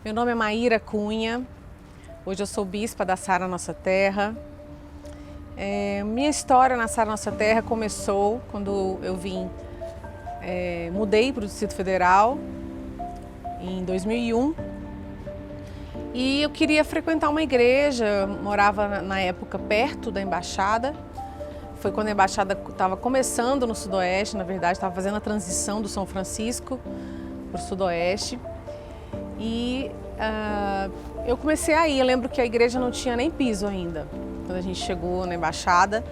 Meu nome é Maíra Cunha, hoje eu sou bispa da Sara Nossa Terra. Minha história na Sara Nossa Terra começou quando eu mudei para o Distrito Federal em 2001 e eu queria frequentar uma igreja, morava na época perto da embaixada. Foi quando a embaixada estava começando no Sudoeste, na verdade estava fazendo a transição do São Francisco para o Sudoeste. E eu comecei aí, eu lembro que a igreja não tinha nem piso ainda. Quando a gente chegou na embaixada,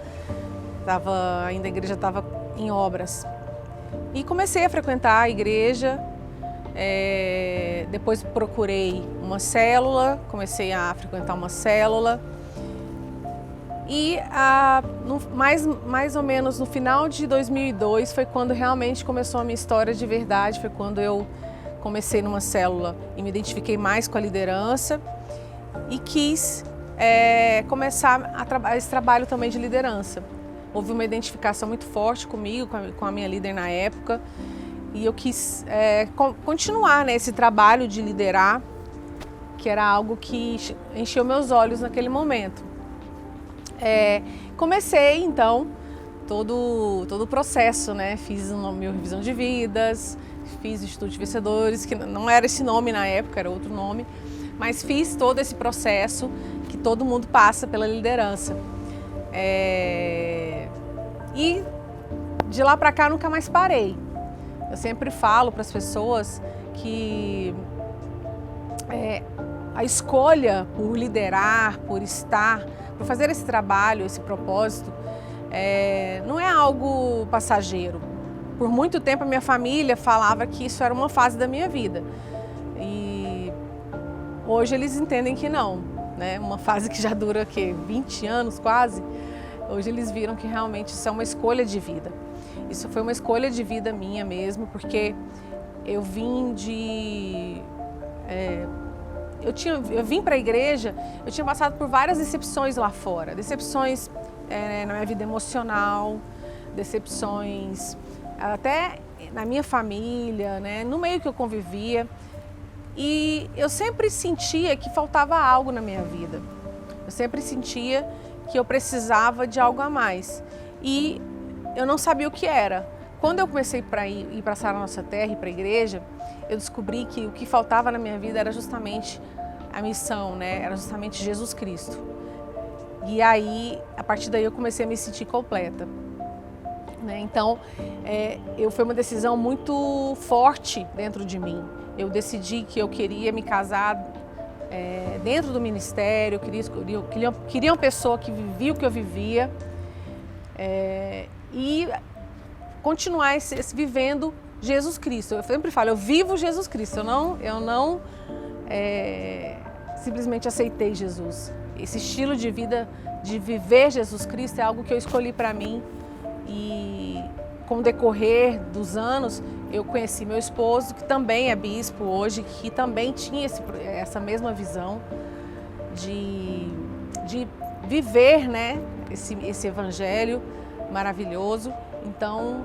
a igreja estava em obras. E comecei a frequentar a igreja, depois procurei uma célula, comecei a frequentar uma célula. E mais ou menos no final de 2002 foi quando realmente começou a minha história de verdade, foi quando eu comecei numa célula e me identifiquei mais com a liderança e quis começar esse trabalho também de liderança. Houve uma identificação muito forte comigo, com a minha líder na época, e eu quis continuar esse trabalho de liderar, que era algo que encheu meus olhos naquele momento. Comecei então todo o processo, fiz a minha revisão de vidas, fiz o Instituto de Vencedores, que não era esse nome na época, era outro nome, mas fiz todo esse processo que todo mundo passa pela liderança. E de lá para cá nunca mais parei. Eu sempre falo para as pessoas que a escolha por liderar, por estar, por fazer esse trabalho, esse propósito, não é algo passageiro. Por muito tempo a minha família falava que isso era uma fase da minha vida. E hoje eles entendem que não, uma fase que já dura 20 anos quase. Hoje eles viram que realmente isso é uma escolha de vida. Isso foi uma escolha de vida minha mesmo, porque eu vim eu vim para a igreja, eu tinha passado por várias decepções lá fora. Decepções na minha vida emocional, decepções até na minha família, no meio que eu convivia. E eu sempre sentia que faltava algo na minha vida. Eu sempre sentia que eu precisava de algo a mais. E eu não sabia o que era. Quando eu comecei a ir para a Sara Nossa Terra e para a igreja, eu descobri que o que faltava na minha vida era justamente a missão, era justamente Jesus Cristo. E aí, a partir daí, eu comecei a me sentir completa. Então, foi uma decisão muito forte dentro de mim. Eu decidi que eu queria me casar dentro do ministério, queria uma pessoa que vivia o que eu vivia e continuar vivendo Jesus Cristo. Eu sempre falo, eu vivo Jesus Cristo, eu não simplesmente aceitei Jesus. Esse estilo de vida, de viver Jesus Cristo, é algo que eu escolhi para mim. E com o decorrer dos anos, eu conheci meu esposo, que também é bispo hoje, que também tinha essa mesma visão de viver esse evangelho maravilhoso. Então,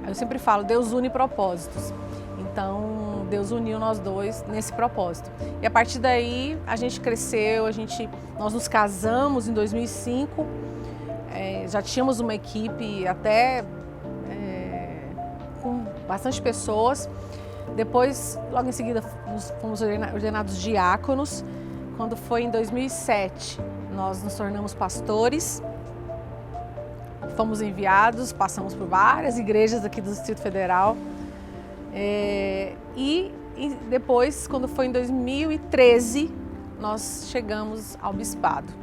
eu sempre falo, Deus une propósitos. Então, Deus uniu nós dois nesse propósito. E a partir daí, a gente cresceu, nós nos casamos em 2005, já tínhamos uma equipe até com bastante pessoas. Depois, logo em seguida, fomos ordenados diáconos. Quando foi em 2007, nós nos tornamos pastores. Fomos enviados, passamos por várias igrejas aqui do Distrito Federal. E depois, quando foi em 2013, nós chegamos ao bispado.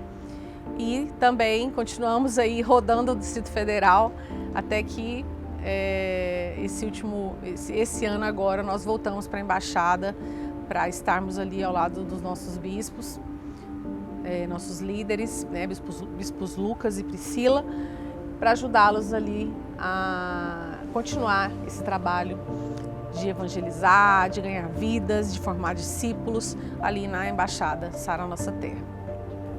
E também continuamos aí rodando o Distrito Federal até que esse ano agora nós voltamos para a embaixada para estarmos ali ao lado dos nossos bispos, nossos líderes, bispos Lucas e Priscila, para ajudá-los ali a continuar esse trabalho de evangelizar, de ganhar vidas, de formar discípulos ali na embaixada Sara Nossa Terra.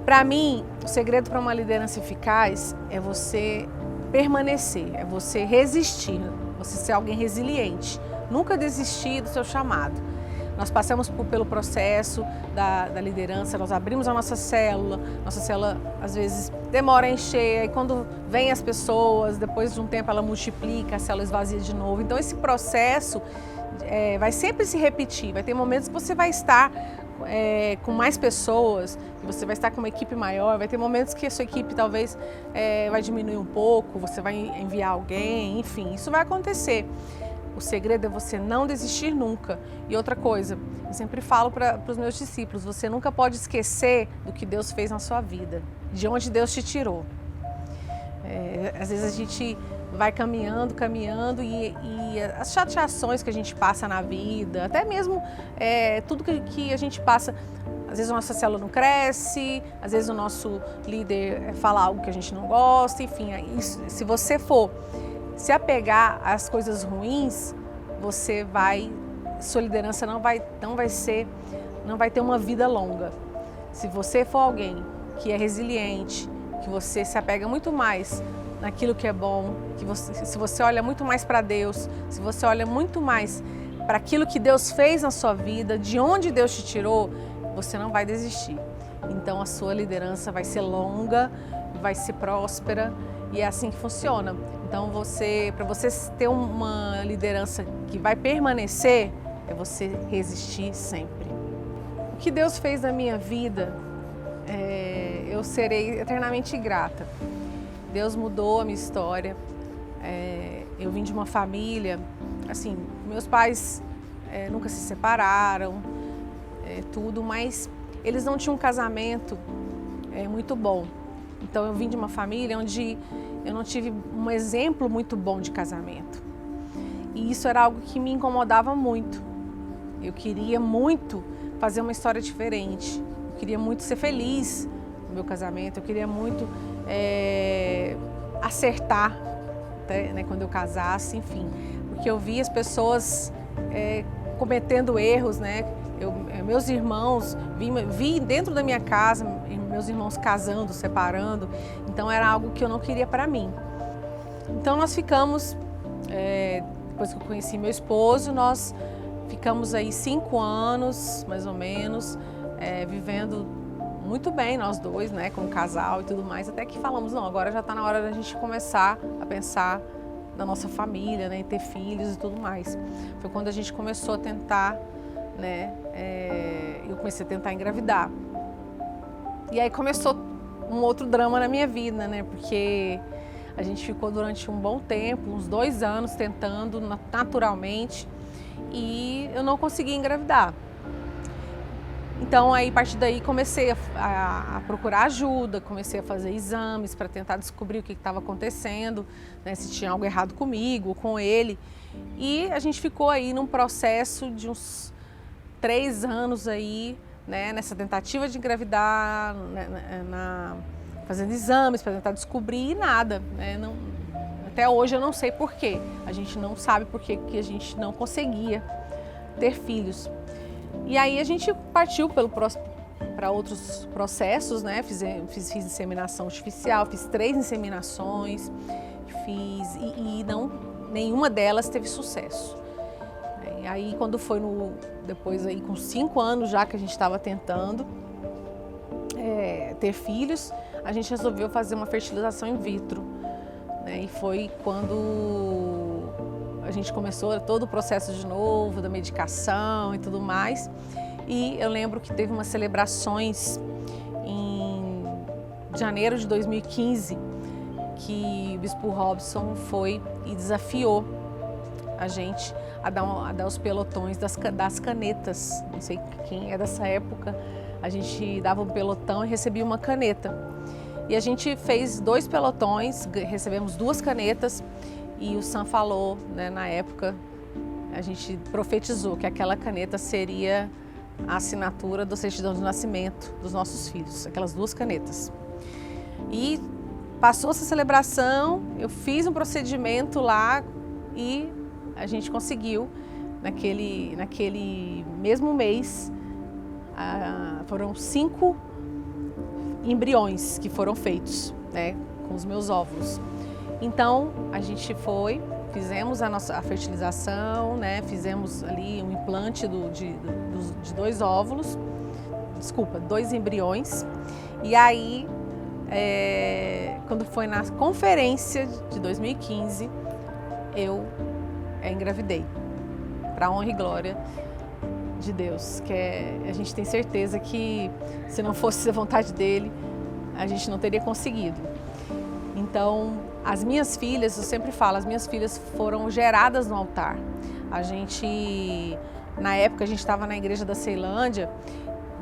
Para mim, o segredo para uma liderança eficaz é você permanecer, é você resistir, você ser alguém resiliente, nunca desistir do seu chamado. nós passamos pelo processo da liderança, nós abrimos a nossa célula às vezes demora a encher, e quando vem as pessoas, depois de um tempo ela multiplica, a célula esvazia de novo. Então esse processo vai sempre se repetir, vai ter momentos que você vai estar com mais pessoas, que você vai estar com uma equipe maior, vai ter momentos que a sua equipe talvez vai diminuir um pouco, você vai enviar alguém, enfim, isso vai acontecer. O segredo é você não desistir nunca. E outra coisa, eu sempre falo para os meus discípulos, você nunca pode esquecer do que Deus fez na sua vida, de onde Deus te tirou. Às vezes a gente vai caminhando e as chateações que a gente passa na vida, até mesmo tudo que a gente passa, às vezes a nossa célula não cresce, às vezes o nosso líder fala algo que a gente não gosta, enfim, se você for se apegar às coisas ruins, sua liderança não vai ter uma vida longa. Se você for alguém que é resiliente, que você se apega muito mais naquilo que é bom, se você olha muito mais para Deus, se você olha muito mais para aquilo que Deus fez na sua vida, de onde Deus te tirou, você não vai desistir. Então a sua liderança vai ser longa, vai ser próspera e é assim que funciona. Então para você ter uma liderança que vai permanecer, é você resistir sempre. O que Deus fez na minha vida, eu serei eternamente grata. Deus mudou a minha história. Eu vim de uma família, assim, meus pais nunca se separaram, tudo, mas eles não tinham um casamento muito bom. Então eu vim de uma família onde eu não tive um exemplo muito bom de casamento. E isso era algo que me incomodava muito. Eu queria muito fazer uma história diferente. Eu queria muito ser feliz no meu casamento. Eu queria muito acertar, né, quando eu casasse, enfim. Porque eu via as pessoas cometendo erros, né? Meus irmãos, vi dentro da minha casa, meus irmãos casando, separando, então era algo que eu não queria para mim. Então nós ficamos, depois que eu conheci meu esposo, nós ficamos aí 5 anos, mais ou menos, vivendo muito bem nós dois, né, como casal e tudo mais, até que falamos, não, agora já está na hora da gente começar a pensar na nossa família, né, em ter filhos e tudo mais. Foi quando a gente começou a tentar, né, eu comecei a tentar engravidar. E aí começou um outro drama na minha vida, né, porque a gente ficou durante um bom tempo, uns 2 anos, tentando naturalmente, e eu não consegui engravidar. Então, aí, a partir daí, comecei a procurar ajuda, comecei a fazer exames para tentar descobrir o que estava acontecendo, né, se tinha algo errado comigo, com ele. E a gente ficou aí num processo de uns 3 anos aí, né, nessa tentativa de engravidar, fazendo exames para tentar descobrir e nada. Né, até hoje eu não sei por quê. A gente não sabe por que a gente não conseguia ter filhos. E aí a gente partiu para outros processos, né? Fiz inseminação artificial, fiz 3 inseminações, e nenhuma delas teve sucesso. E aí quando foi depois aí com 5 anos já que a gente estava tentando ter filhos, a gente resolveu fazer uma fertilização in vitro, né? E foi quando a gente começou todo o processo de novo, da medicação e tudo mais. E eu lembro que teve umas celebrações em janeiro de 2015 que o Bispo Robson foi e desafiou a gente a dar os pelotões das canetas. Não sei quem é dessa época, a gente dava um pelotão e recebia uma caneta. E a gente fez 2 pelotões, recebemos 2 canetas. E o Sam falou, né, na época, a gente profetizou que aquela caneta seria a assinatura da certidão de nascimento dos nossos filhos, aquelas 2 canetas. E passou essa celebração, eu fiz um procedimento lá e a gente conseguiu, naquele mesmo mês, foram 5 embriões que foram feitos, né, com os meus óvulos. Então, a gente foi fizemos a fertilização, né? Fizemos ali um implante de 2 óvulos, desculpa, 2 embriões. E aí, quando foi na conferência de 2015, eu engravidei, para a honra e glória de Deus, que a gente tem certeza que se não fosse a vontade dele, a gente não teria conseguido. Então, as minhas filhas, eu sempre falo, as minhas filhas foram geradas no altar. Na época, a gente estava na igreja da Ceilândia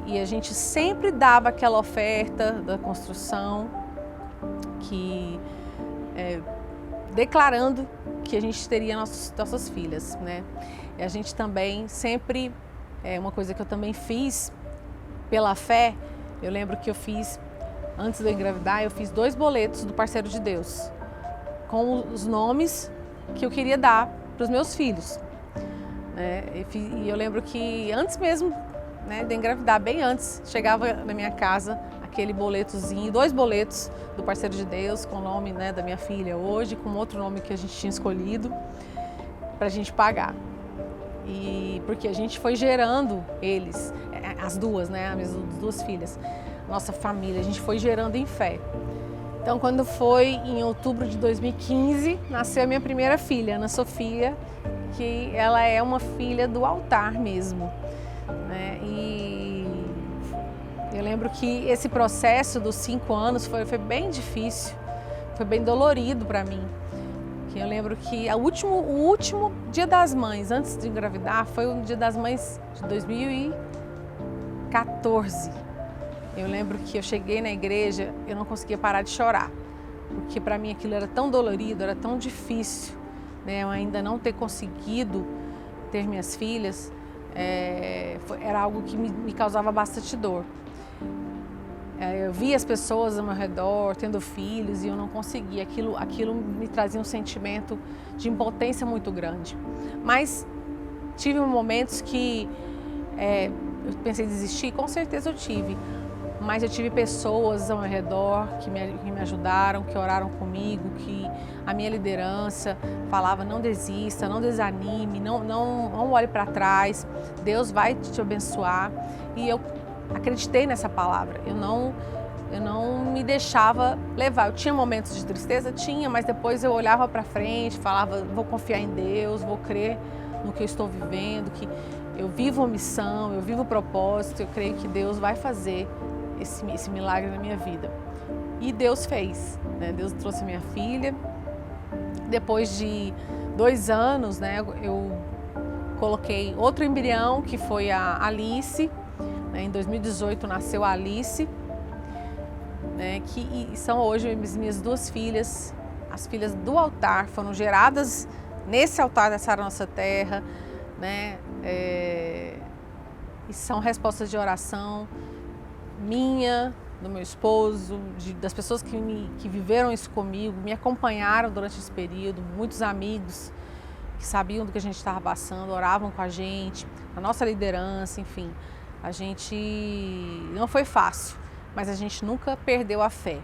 e a gente sempre dava aquela oferta da construção, declarando que a gente teria nossas filhas, né? E a gente também sempre, uma coisa que eu também fiz pela fé, eu lembro que eu fiz, antes de eu engravidar, eu fiz 2 boletos do Parceiro de Deus, com os nomes que eu queria dar para os meus filhos. E eu lembro que antes mesmo, né, de engravidar, bem antes, chegava na minha casa aquele boletozinho, 2 boletos do Parceiro de Deus, com o nome, né, da minha filha hoje, com outro nome que a gente tinha escolhido, para a gente pagar. E porque a gente foi gerando eles, as duas, né, as 2 filhas, nossa família, a gente foi gerando em fé. Então, quando foi em outubro de 2015, nasceu a minha primeira filha, Ana Sofia, que ela é uma filha do altar mesmo, né? E eu lembro que esse processo dos 5 anos foi bem difícil, foi bem dolorido para mim. Que eu lembro que o último Dia das Mães, antes de engravidar, foi o Dia das Mães de 2014. Eu lembro que eu cheguei na igreja, eu não conseguia parar de chorar, porque para mim aquilo era tão dolorido, era tão difícil, né? Eu ainda não ter conseguido ter minhas filhas, era algo que me causava bastante dor. Eu via as pessoas ao meu redor tendo filhos e eu não conseguia, aquilo me trazia um sentimento de impotência muito grande. Mas tive momentos que eu pensei em desistir, com certeza eu tive. Mas eu tive pessoas ao meu redor que me ajudaram, que oraram comigo, que a minha liderança falava: não desista, não desanime, não olhe para trás, Deus vai te abençoar. E eu acreditei nessa palavra, eu não me deixava levar. Eu tinha momentos de tristeza? Tinha, mas depois eu olhava para frente, falava: vou confiar em Deus, vou crer no que eu estou vivendo, que eu vivo uma missão, eu vivo um propósito, eu creio que Deus vai fazer esse milagre na minha vida. E Deus fez, né? Deus trouxe minha filha. Depois de 2 anos, né, eu coloquei outro embrião, que foi a Alice. Em 2018 nasceu a Alice, né, que são hoje as minhas 2 filhas, as filhas do altar, foram geradas nesse altar dessa nossa terra, né, e são respostas de oração minha, do meu esposo, das pessoas que viveram isso comigo, me acompanharam durante esse período, muitos amigos que sabiam do que a gente estava passando, oravam com a gente, a nossa liderança, enfim. A gente não foi fácil, mas a gente nunca perdeu a fé.